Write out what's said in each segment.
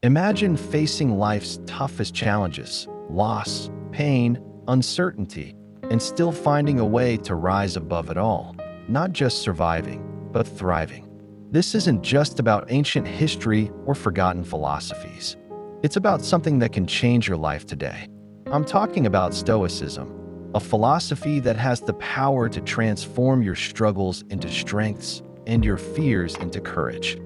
Imagine facing life's toughest challenges, loss, pain, uncertainty, and still finding a way to rise above it all, not just surviving, but thriving. This isn't just about ancient history or forgotten philosophies. It's about something that can change your life today. I'm talking about Stoicism, a philosophy that has the power to transform your struggles into strengths and your fears into courage.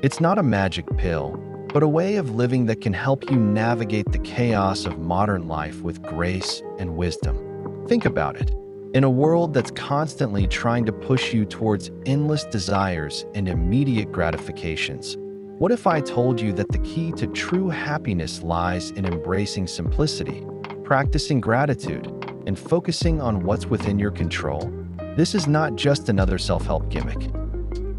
It's not a magic pill, but a way of living that can help you navigate the chaos of modern life with grace and wisdom. Think about it. In a world that's constantly trying to push you towards endless desires and immediate gratifications, what if I told you that the key to true happiness lies in embracing simplicity, practicing gratitude, and focusing on what's within your control? This is not just another self-help gimmick.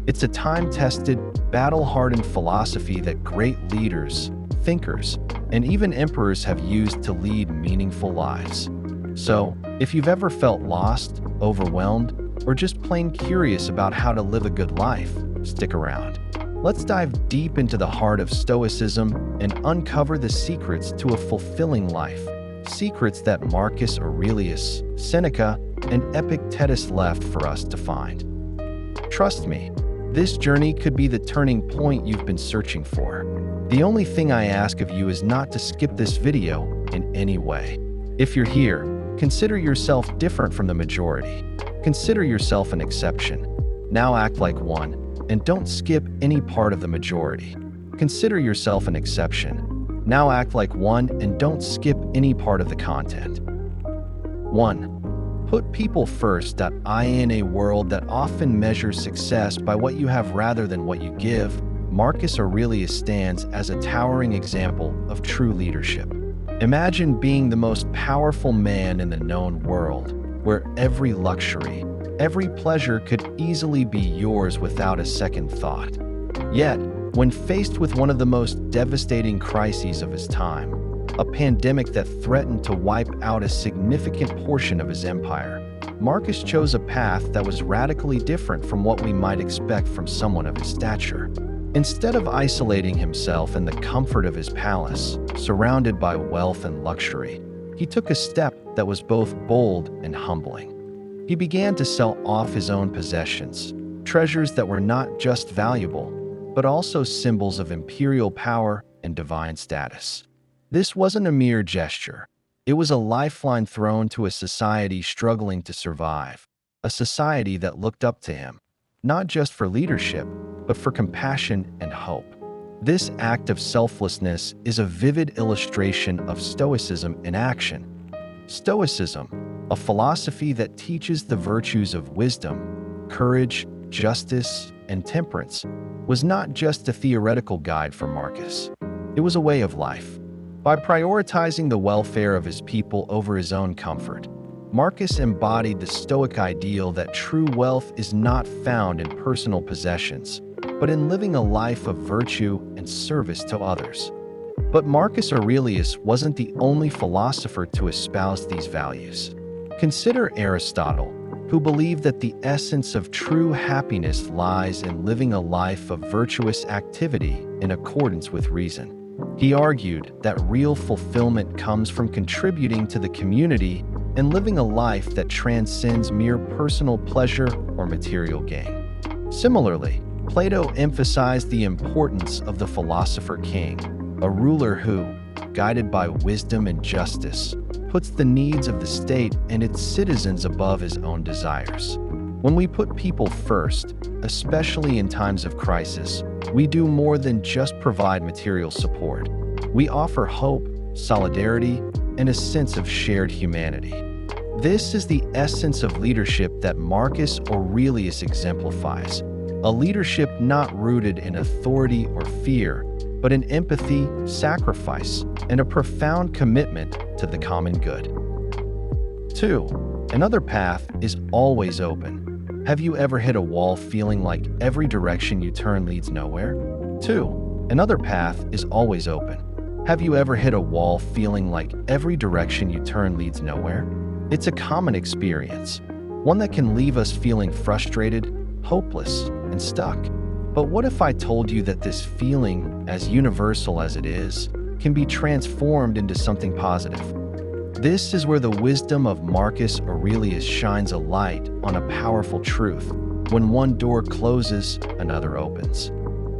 It's a time-tested, battle-hardened philosophy that great leaders, thinkers, and even emperors have used to lead meaningful lives. So, if you've ever felt lost, overwhelmed, or just plain curious about how to live a good life, stick around. Let's dive deep into the heart of Stoicism and uncover the secrets to a fulfilling life. Secrets that Marcus Aurelius, Seneca, and Epictetus left for us to find. Trust me, this journey could be the turning point you've been searching for. The only thing I ask of you is not to skip this video in any way. If you're here, consider yourself different from the majority. Consider yourself an exception. Now act like one, and don't skip any part of the majority. Consider yourself an exception. Now act like one, and don't skip any part of the content. 1. Put people first. In a world that often measures success by what you have rather than what you give, Marcus Aurelius stands as a towering example of true leadership. Imagine being the most powerful man in the known world, where every luxury, every pleasure could easily be yours without a second thought. Yet, when faced with one of the most devastating crises of his time, a pandemic that threatened to wipe out a significant portion of his empire, Marcus chose a path that was radically different from what we might expect from someone of his stature. Instead of isolating himself in the comfort of his palace, surrounded by wealth and luxury, he took a step that was both bold and humbling. He began to sell off his own possessions, treasures that were not just valuable, but also symbols of imperial power and divine status. This wasn't a mere gesture. It was a lifeline thrown to a society struggling to survive, a society that looked up to him, not just for leadership, but for compassion and hope. This act of selflessness is a vivid illustration of Stoicism in action. Stoicism, a philosophy that teaches the virtues of wisdom, courage, justice, and temperance, was not just a theoretical guide for Marcus. It was a way of life. By prioritizing the welfare of his people over his own comfort, Marcus embodied the Stoic ideal that true wealth is not found in personal possessions, but in living a life of virtue and service to others. But Marcus Aurelius wasn't the only philosopher to espouse these values. Consider Aristotle, who believed that the essence of true happiness lies in living a life of virtuous activity in accordance with reason. He argued that real fulfillment comes from contributing to the community and living a life that transcends mere personal pleasure or material gain. Similarly, Plato emphasized the importance of the philosopher king, a ruler who, guided by wisdom and justice, puts the needs of the state and its citizens above his own desires. When we put people first, especially in times of crisis, we do more than just provide material support. We offer hope, solidarity, and a sense of shared humanity. This is the essence of leadership that Marcus Aurelius exemplifies, a leadership not rooted in authority or fear, but in empathy, sacrifice, and a profound commitment to the common good. 2. Another path is always open. Have you ever hit a wall feeling like every direction you turn leads nowhere? 2. Another path is always open. Have you ever hit a wall feeling like every direction you turn leads nowhere? It's a common experience, one that can leave us feeling frustrated, hopeless, and stuck. But what if I told you that this feeling, as universal as it is, can be transformed into something positive? This is where the wisdom of Marcus Aurelius shines a light on a powerful truth. When one door closes, another opens.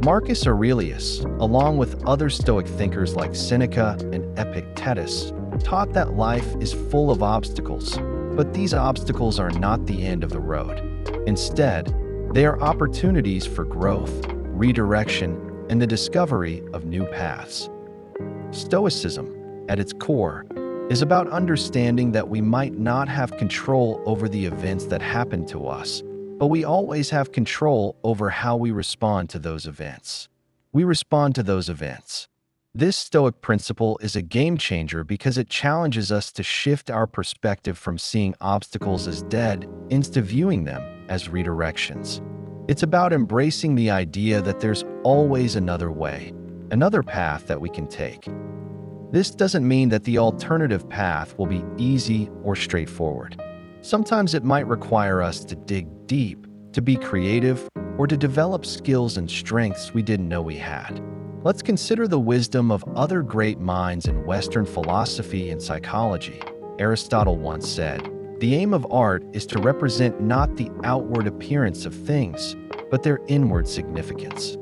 Marcus Aurelius, along with other Stoic thinkers like Seneca and Epictetus, taught that life is full of obstacles, but these obstacles are not the end of the road. Instead, they are opportunities for growth, redirection, and the discovery of new paths. Stoicism, at its core, is about understanding that we might not have control over the events that happen to us, but we always have control over how we respond to those events. We respond to those events. This Stoic principle is a game changer because it challenges us to shift our perspective from seeing obstacles as dead into viewing them as redirections. It's about embracing the idea that there's always another way, another path that we can take. This doesn't mean that the alternative path will be easy or straightforward. Sometimes it might require us to dig deep, to be creative, or to develop skills and strengths we didn't know we had. Let's consider the wisdom of other great minds in Western philosophy and psychology. Aristotle once said, "The aim of art is to represent not the outward appearance of things, but their inward significance."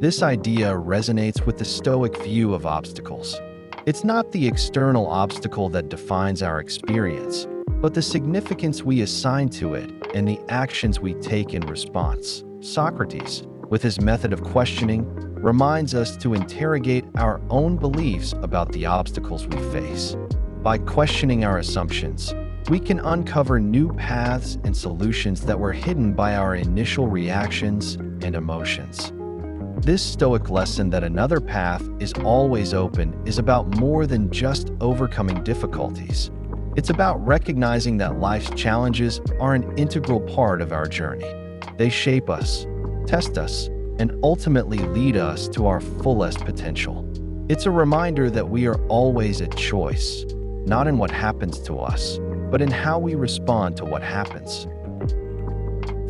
This idea resonates with the Stoic view of obstacles. It's not the external obstacle that defines our experience, but the significance we assign to it and the actions we take in response. Socrates, with his method of questioning, reminds us to interrogate our own beliefs about the obstacles we face. By questioning our assumptions, we can uncover new paths and solutions that were hidden by our initial reactions and emotions. This Stoic lesson that another path is always open is about more than just overcoming difficulties. It's about recognizing that life's challenges are an integral part of our journey. They shape us, test us, and ultimately lead us to our fullest potential. It's a reminder that we are always at choice, not in what happens to us, but in how we respond to what happens.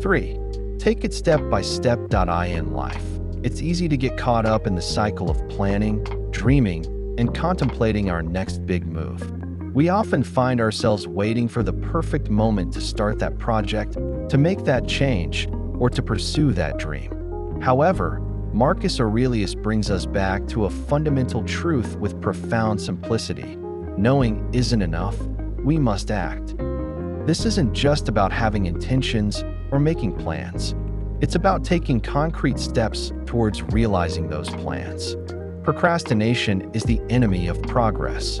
3. Take it step by step. In life, it's easy to get caught up in the cycle of planning, dreaming, and contemplating our next big move. We often find ourselves waiting for the perfect moment to start that project, to make that change, or to pursue that dream. However, Marcus Aurelius brings us back to a fundamental truth with profound simplicity. Knowing isn't enough, we must act. This isn't just about having intentions or making plans. It's about taking concrete steps towards realizing those plans. Procrastination is the enemy of progress.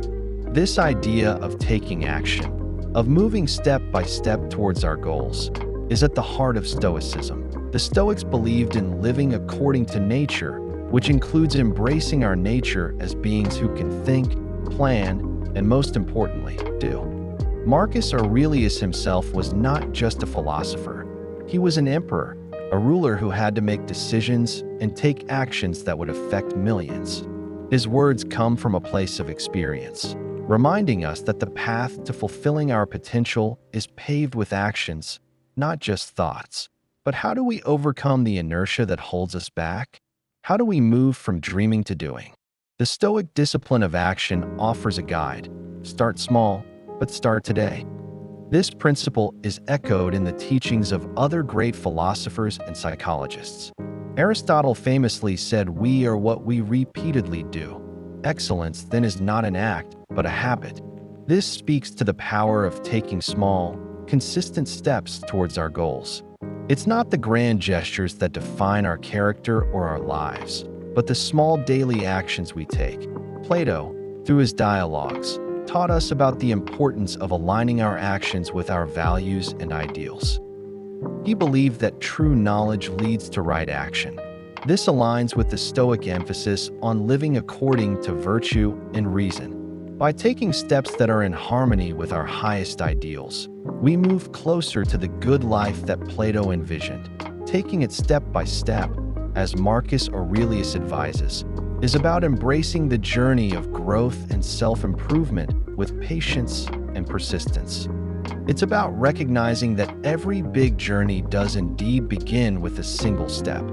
This idea of taking action, of moving step by step towards our goals, is at the heart of Stoicism. The Stoics believed in living according to nature, which includes embracing our nature as beings who can think, plan, and most importantly, do. Marcus Aurelius himself was not just a philosopher. He was an emperor, a ruler who had to make decisions and take actions that would affect millions. His words come from a place of experience, reminding us that the path to fulfilling our potential is paved with actions, not just thoughts. But how do we overcome the inertia that holds us back? How do we move from dreaming to doing? The Stoic discipline of action offers a guide. Start small, but start today. This principle is echoed in the teachings of other great philosophers and psychologists. Aristotle famously said, "We are what we repeatedly do." Excellence then is not an act, but a habit. This speaks to the power of taking small, consistent steps towards our goals. It's not the grand gestures that define our character or our lives, but the small daily actions we take. Plato, through his dialogues, taught us about the importance of aligning our actions with our values and ideals. He believed that true knowledge leads to right action. This aligns with the Stoic emphasis on living according to virtue and reason. By taking steps that are in harmony with our highest ideals, we move closer to the good life that Plato envisioned. Taking it step by step, as Marcus Aurelius advises, is about embracing the journey of growth and self-improvement with patience and persistence. It's about recognizing that every big journey does indeed begin with a single step.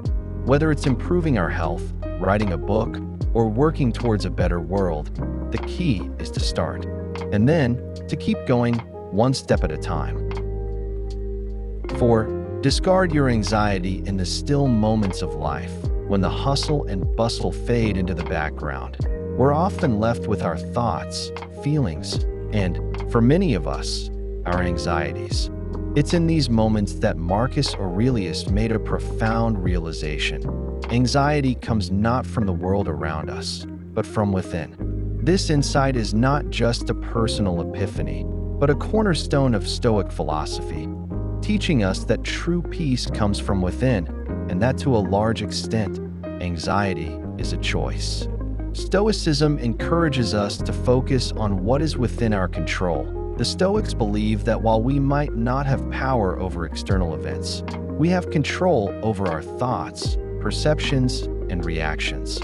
Whether it's improving our health, writing a book, or working towards a better world, the key is to start, and then to keep going one step at a time. 4. Discard your anxiety in the still moments of life. When the hustle and bustle fade into the background, we're often left with our thoughts, feelings, and, for many of us, our anxieties. It's in these moments that Marcus Aurelius made a profound realization. Anxiety comes not from the world around us, but from within. This insight is not just a personal epiphany, but a cornerstone of Stoic philosophy, teaching us that true peace comes from within, and that to a large extent, anxiety is a choice. Stoicism encourages us to focus on what is within our control. The Stoics believe that while we might not have power over external events, we have control over our thoughts, perceptions, and reactions.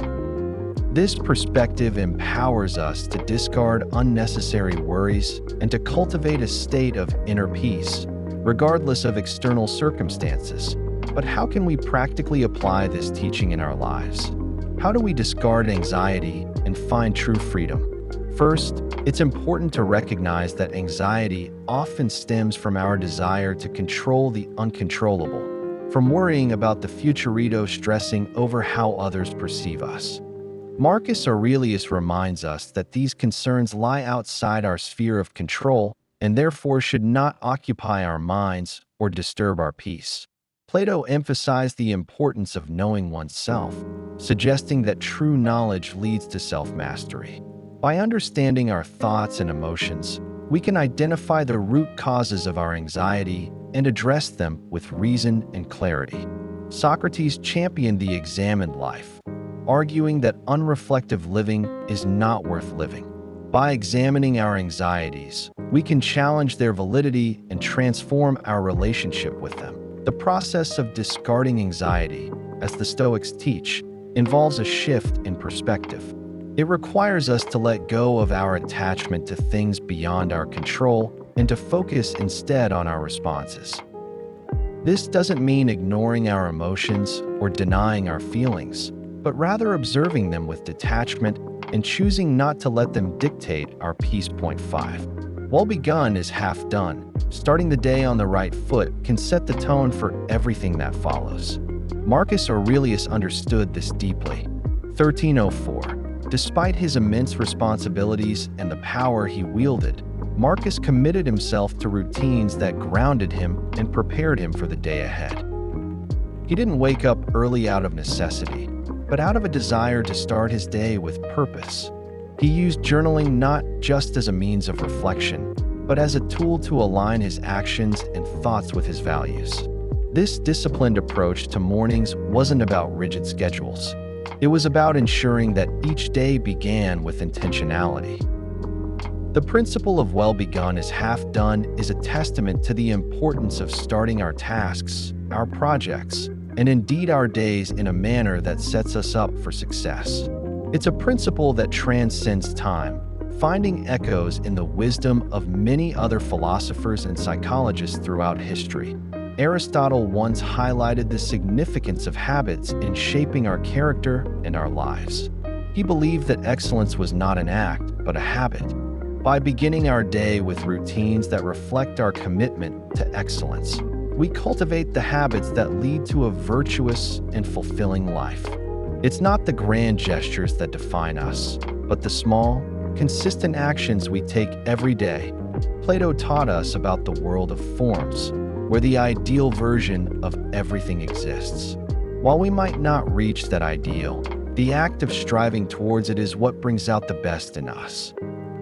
This perspective empowers us to discard unnecessary worries and to cultivate a state of inner peace, regardless of external circumstances. But how can we practically apply this teaching in our lives? How do we discard anxiety and find true freedom? First, it's important to recognize that anxiety often stems from our desire to control the uncontrollable, from worrying about the futurito stressing over how others perceive us. Marcus Aurelius reminds us that these concerns lie outside our sphere of control and therefore should not occupy our minds or disturb our peace. Plato emphasized the importance of knowing oneself, suggesting that true knowledge leads to self-mastery. By understanding our thoughts and emotions, we can identify the root causes of our anxiety and address them with reason and clarity. Socrates championed the examined life, arguing that unreflective living is not worth living. By examining our anxieties, we can challenge their validity and transform our relationship with them. The process of discarding anxiety, as the Stoics teach, involves a shift in perspective. It requires us to let go of our attachment to things beyond our control and to focus instead on our responses. This doesn't mean ignoring our emotions or denying our feelings, but rather observing them with detachment and choosing not to let them dictate our peace. Point 5. Well begun is half done. Starting the day on the right foot can set the tone for everything that follows. Marcus Aurelius understood this deeply. 1304. Despite his immense responsibilities and the power he wielded, Marcus committed himself to routines that grounded him and prepared him for the day ahead. He didn't wake up early out of necessity, but out of a desire to start his day with purpose. He used journaling not just as a means of reflection, but as a tool to align his actions and thoughts with his values. This disciplined approach to mornings wasn't about rigid schedules. It was about ensuring that each day began with intentionality. The principle of well begun is half done is a testament to the importance of starting our tasks, our projects, and indeed our days in a manner that sets us up for success. It's a principle that transcends time, finding echoes in the wisdom of many other philosophers and psychologists throughout history. Aristotle once highlighted the significance of habits in shaping our character and our lives. He believed that excellence was not an act, but a habit. By beginning our day with routines that reflect our commitment to excellence, we cultivate the habits that lead to a virtuous and fulfilling life. It's not the grand gestures that define us, but the small, consistent actions we take every day. Plato taught us about the world of forms, where the ideal version of everything exists. While we might not reach that ideal, the act of striving towards it is what brings out the best in us.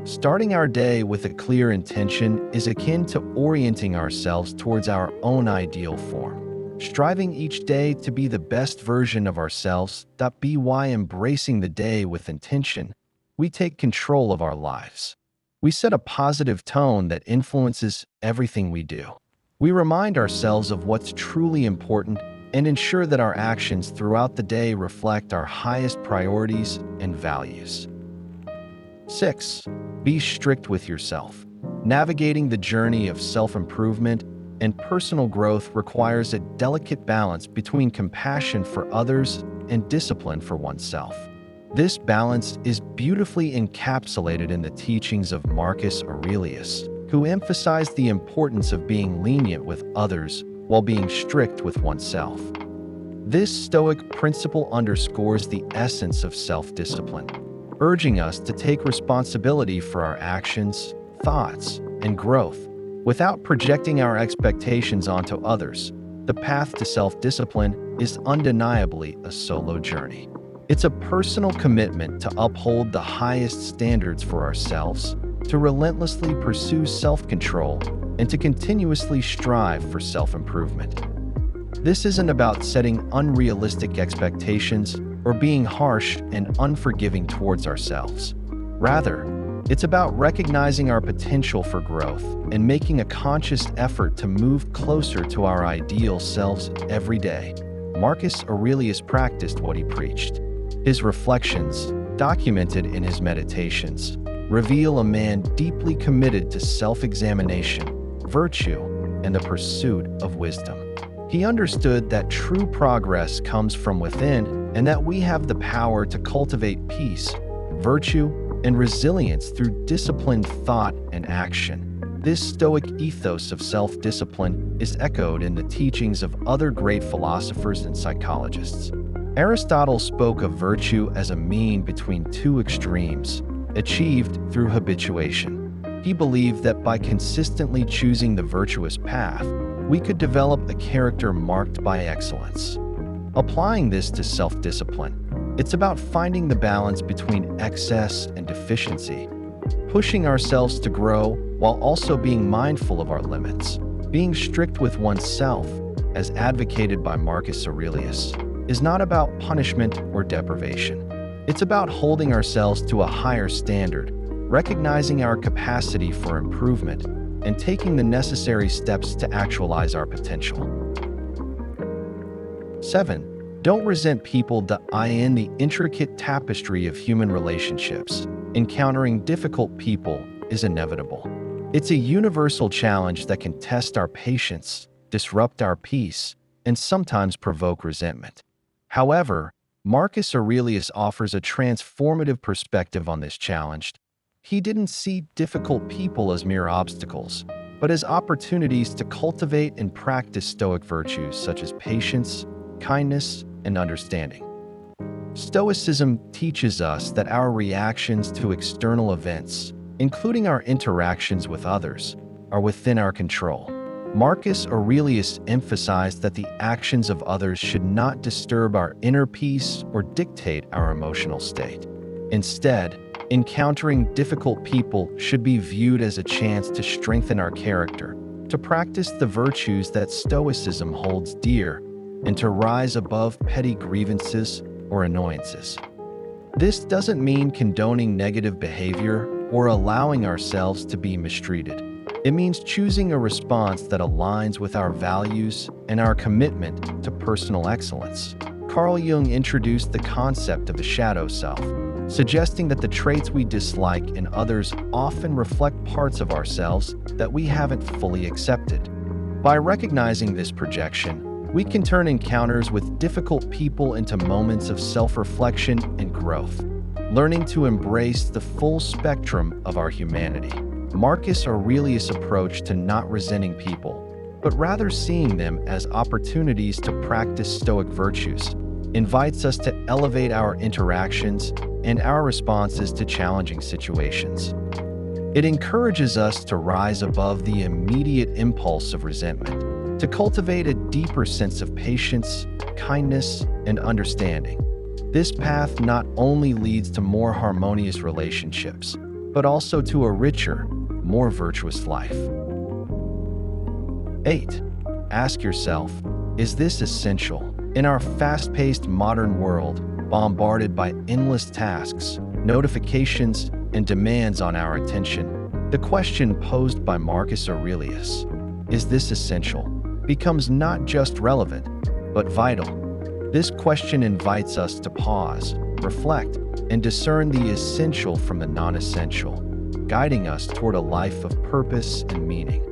Starting our day with a clear intention is akin to orienting ourselves towards our own ideal form. Striving each day to be the best version of ourselves. By embracing the day with intention, we take control of our lives. We set a positive tone that influences everything we do. We remind ourselves of what's truly important and ensure that our actions throughout the day reflect our highest priorities and values. 6. Be strict with yourself. Navigating the journey of self-improvement and personal growth requires a delicate balance between compassion for others and discipline for oneself. This balance is beautifully encapsulated in the teachings of Marcus Aurelius, who emphasized the importance of being lenient with others while being strict with oneself. This Stoic principle underscores the essence of self-discipline, urging us to take responsibility for our actions, thoughts, and growth without projecting our expectations onto others. The path to self-discipline is undeniably a solo journey. It's a personal commitment to uphold the highest standards for ourselves, to relentlessly pursue self-control, and to continuously strive for self-improvement. This isn't about setting unrealistic expectations or being harsh and unforgiving towards ourselves. Rather, it's about recognizing our potential for growth and making a conscious effort to move closer to our ideal selves every day. Marcus Aurelius practiced what he preached. His reflections, documented in his meditations, reveal a man deeply committed to self-examination, virtue, and the pursuit of wisdom. He understood that true progress comes from within and that we have the power to cultivate peace, virtue, and resilience through disciplined thought and action. This Stoic ethos of self-discipline is echoed in the teachings of other great philosophers and psychologists. Aristotle spoke of virtue as a mean between two extremes, achieved through habituation. He believed that by consistently choosing the virtuous path, we could develop a character marked by excellence. Applying this to self-discipline, it's about finding the balance between excess and deficiency, pushing ourselves to grow while also being mindful of our limits. Being strict with oneself, as advocated by Marcus Aurelius, is not about punishment or deprivation. It's about holding ourselves to a higher standard, recognizing our capacity for improvement, and taking the necessary steps to actualize our potential. 7. Don't resent people. In the intricate tapestry of human relationships, encountering difficult people is inevitable. It's a universal challenge that can test our patience, disrupt our peace, and sometimes provoke resentment. However, Marcus Aurelius offers a transformative perspective on this challenge. He didn't see difficult people as mere obstacles, but as opportunities to cultivate and practice Stoic virtues such as patience, kindness, and understanding. Stoicism teaches us that our reactions to external events, including our interactions with others, are within our control. Marcus Aurelius emphasized that the actions of others should not disturb our inner peace or dictate our emotional state. Instead, encountering difficult people should be viewed as a chance to strengthen our character, to practice the virtues that Stoicism holds dear, and to rise above petty grievances or annoyances. This doesn't mean condoning negative behavior or allowing ourselves to be mistreated. It means choosing a response that aligns with our values and our commitment to personal excellence. Carl Jung introduced the concept of the shadow self, suggesting that the traits we dislike in others often reflect parts of ourselves that we haven't fully accepted. By recognizing this projection, we can turn encounters with difficult people into moments of self-reflection and growth, learning to embrace the full spectrum of our humanity. Marcus Aurelius' approach to not resenting people, but rather seeing them as opportunities to practice Stoic virtues, invites us to elevate our interactions and our responses to challenging situations. It encourages us to rise above the immediate impulse of resentment, to cultivate a deeper sense of patience, kindness, and understanding. This path not only leads to more harmonious relationships, but also to a richer, more virtuous life. 8. Ask yourself, is this essential? In our fast-paced modern world, bombarded by endless tasks, notifications, and demands on our attention, the question posed by Marcus Aurelius, is this essential, becomes not just relevant, but vital. This question invites us to pause, reflect, and discern the essential from the non-essential, guiding us toward a life of purpose and meaning.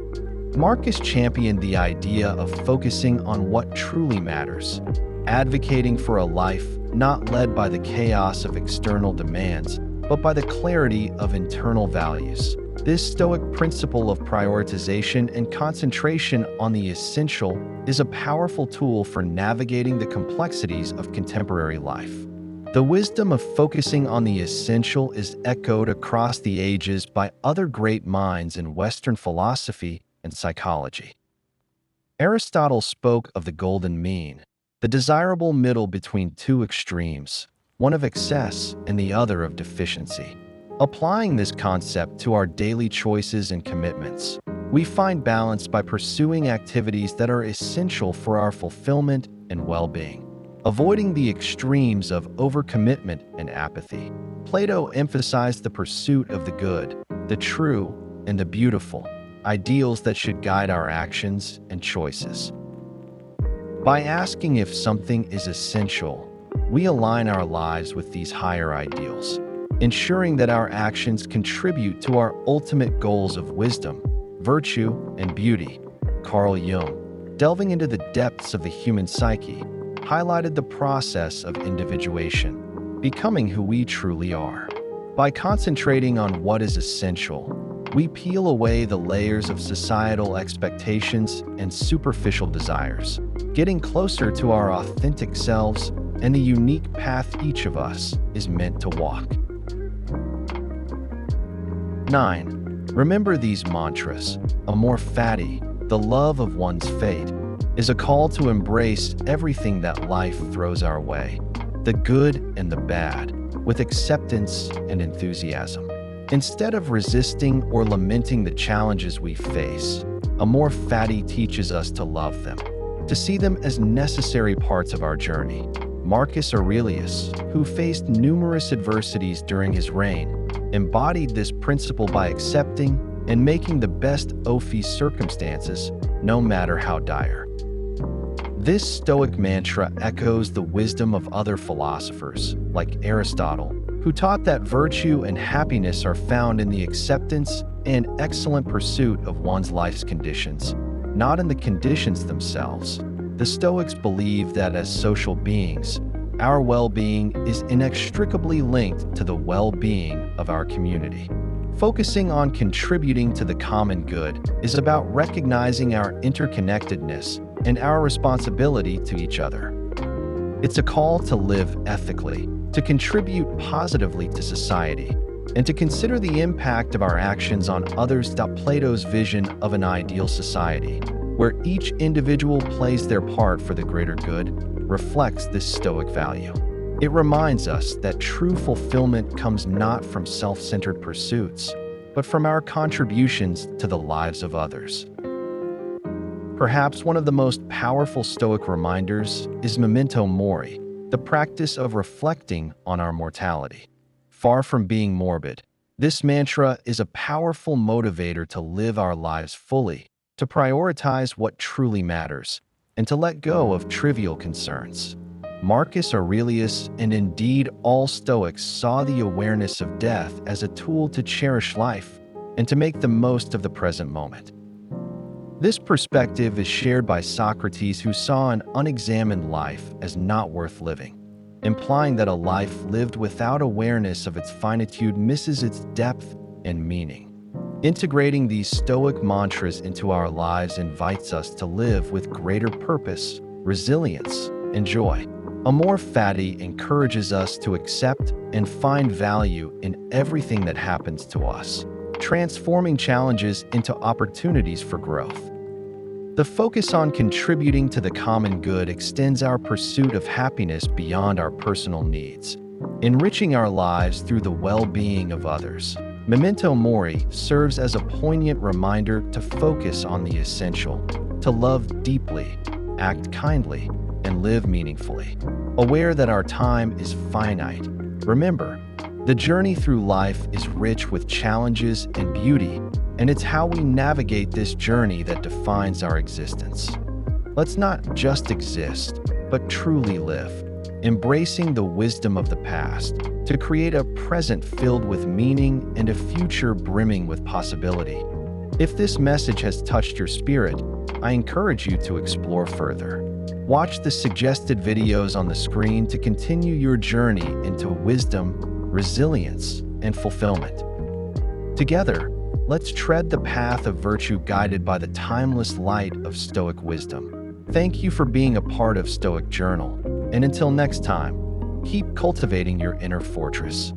Marcus championed the idea of focusing on what truly matters, advocating for a life not led by the chaos of external demands, but by the clarity of internal values. This Stoic principle of prioritization and concentration on the essential is a powerful tool for navigating the complexities of contemporary life. The wisdom of focusing on the essential is echoed across the ages by other great minds in Western philosophy and psychology. Aristotle spoke of the golden mean, the desirable middle between two extremes, one of excess and the other of deficiency. Applying this concept to our daily choices and commitments, we find balance by pursuing activities that are essential for our fulfillment and well-being, avoiding the extremes of overcommitment and apathy. Plato emphasized the pursuit of the good, the true, and the beautiful, ideals that should guide our actions and choices. By asking if something is essential, we align our lives with these higher ideals, ensuring that our actions contribute to our ultimate goals of wisdom, virtue, and beauty. Carl Jung, delving into the depths of the human psyche, highlighted the process of individuation, becoming who we truly are. By concentrating on what is essential, we peel away the layers of societal expectations and superficial desires, getting closer to our authentic selves and the unique path each of us is meant to walk. 9. Remember these mantras. Amor fati, the love of one's fate, is a call to embrace everything that life throws our way, the good and the bad, with acceptance and enthusiasm. Instead of resisting or lamenting the challenges we face, Amor fati teaches us to love them, to see them as necessary parts of our journey. Marcus Aurelius, who faced numerous adversities during his reign, embodied this principle by accepting and making the best of these circumstances, no matter how dire. This Stoic mantra echoes the wisdom of other philosophers, like Aristotle, who taught that virtue and happiness are found in the acceptance and excellent pursuit of one's life's conditions, not in the conditions themselves. The Stoics believe that as social beings, our well-being is inextricably linked to the well-being of our community. Focusing on contributing to the common good is about recognizing our interconnectedness and our responsibility to each other. It's a call to live ethically, to contribute positively to society, and to consider the impact of our actions on others. Plato's vision of an ideal society, where each individual plays their part for the greater good, reflects this Stoic value. It reminds us that true fulfillment comes not from self-centered pursuits, but from our contributions to the lives of others. Perhaps one of the most powerful Stoic reminders is memento mori, the practice of reflecting on our mortality. Far from being morbid, this mantra is a powerful motivator to live our lives fully, to prioritize what truly matters, and to let go of trivial concerns. Marcus Aurelius, and indeed all Stoics, saw the awareness of death as a tool to cherish life and to make the most of the present moment. This perspective is shared by Socrates, who saw an unexamined life as not worth living, implying that a life lived without awareness of its finitude misses its depth and meaning. Integrating these Stoic mantras into our lives invites us to live with greater purpose, resilience, and joy. Amor fati encourages us to accept and find value in everything that happens to us, transforming challenges into opportunities for growth. The focus on contributing to the common good extends our pursuit of happiness beyond our personal needs, enriching our lives through the well-being of others. Memento mori serves as a poignant reminder to focus on the essential, to love deeply, act kindly, and live meaningfully. Aware that our time is finite, remember, the journey through life is rich with challenges and beauty, and it's how we navigate this journey that defines our existence. Let's not just exist, but truly live, embracing the wisdom of the past to create a present filled with meaning and a future brimming with possibility. If this message has touched your spirit, I encourage you to explore further. Watch the suggested videos on the screen to continue your journey into wisdom, resilience, and fulfillment. Together, let's tread the path of virtue guided by the timeless light of Stoic wisdom. Thank you for being a part of Stoic Journal, and until next time, keep cultivating your inner fortress.